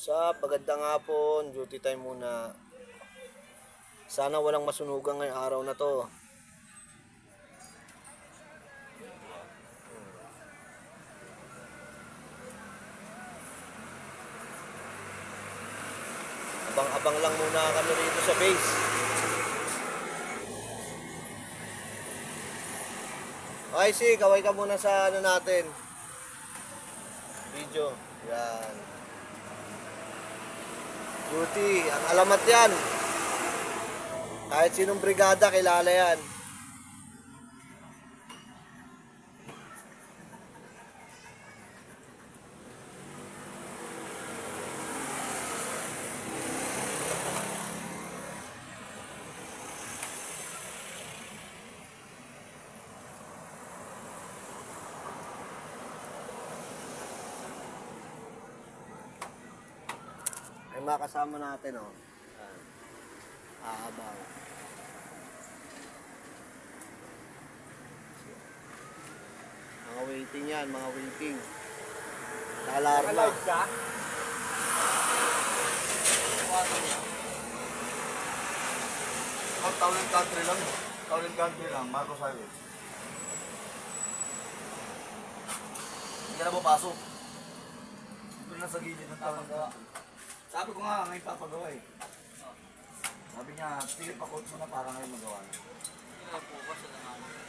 Magandang hapon, duty time muna. Sana walang masunugan ngayong araw na to. Abang-abang lang muna kami rito sa base. Okay, kaway ka muna sa ano natin. Video. Yan. Duty, ang alamat yan. Kahit sinong brigada, kilala yan. Ay makasama natin, oh. Aabang. Mga waiting yan, mga waiting. Alarma. Naka-live ka? Town country lang. Town country lang. Marcos Highway. Hindi ka na papasok. Dito na sa gilid ng town country. Sabi ko nga, ngayon papagawa eh. Sabi niya, sige pa coach mo na para ngayon magawa na. Hindi na po ba sila namin?